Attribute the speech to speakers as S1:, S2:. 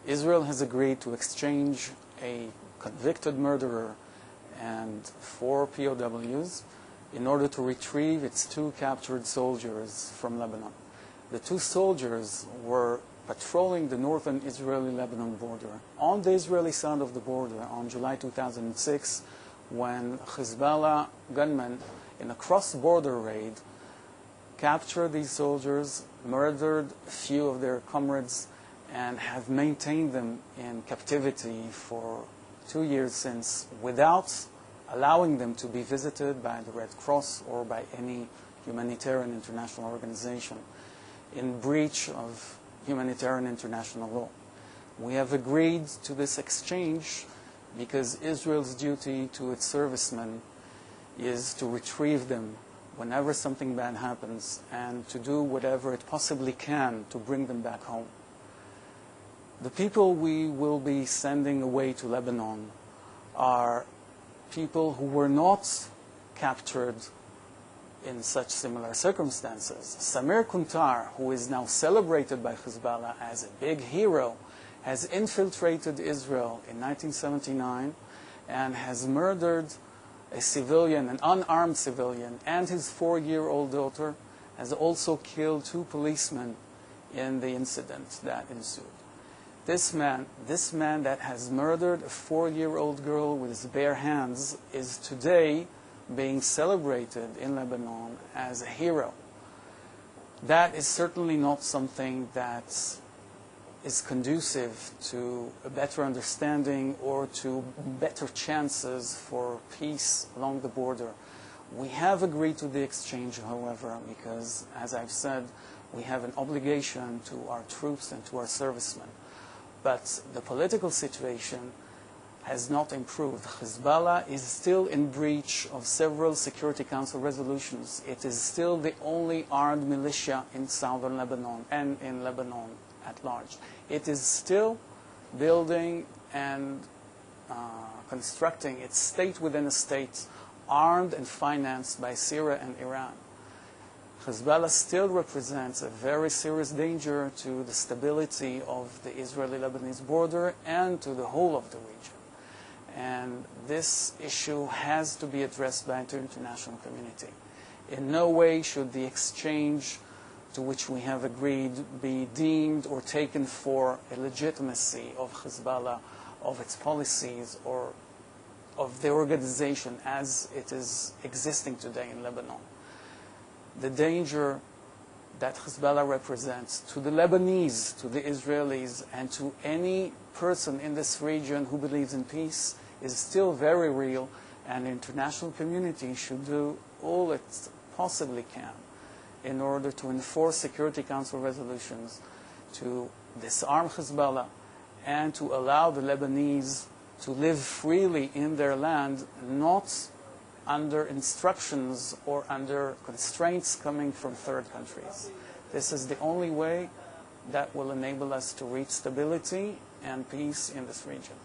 S1: Israel has agreed to exchange a convicted murderer and 4 POWs in order to retrieve its 2 captured soldiers from Lebanon. The 2 soldiers were patrolling the northern Israeli-Lebanon border on the Israeli side of the border on July 2006 when Hezbollah gunmen in a cross-border raid captured these soldiers, murdered a few of their comrades, and have maintained them in captivity for 2 years since without allowing them to be visited by the Red Cross or by any humanitarian international organization in breach of humanitarian international law. We have agreed to this exchange because Israel's duty to its servicemen is to retrieve them whenever something bad happens and to do whatever it possibly can to bring them back home. The people we will be sending away to Lebanon are people who were not captured in such similar circumstances. Samir Kuntar, who is now celebrated by Hezbollah as a big hero, has infiltrated Israel in 1979 and has murdered a civilian, an unarmed civilian, and his 4-year-old daughter, has also killed 2 policemen in the incident that ensued. This man that has murdered a 4-year-old girl with his bare hands is today being celebrated in Lebanon as a hero. That is certainly not something that is conducive to a better understanding or to better chances for peace along the border. We have agreed to the exchange, however, because, as I've said, we have an obligation to our troops and to our servicemen. But the political situation has not improved. Hezbollah is still in breach of several Security Council resolutions. It is still the only armed militia in southern Lebanon and in Lebanon at large. It is still building and constructing its state within a state, armed and financed by Syria and Iran. Hezbollah still represents a very serious danger to the stability of the Israeli-Lebanese border and to the whole of the region. And this issue has to be addressed by the international community. In no way should the exchange to which we have agreed be deemed or taken for a legitimacy of Hezbollah, of its policies, or of the organization as it is existing today in Lebanon. The danger that Hezbollah represents to the Lebanese, to the Israelis, and to any person in this region who believes in peace is still very real, and the international community should do all it possibly can in order to enforce Security Council resolutions to disarm Hezbollah and to allow the Lebanese to live freely in their land, not under instructions or under constraints coming from third countries. This is the only way that will enable us to reach stability and peace in this region.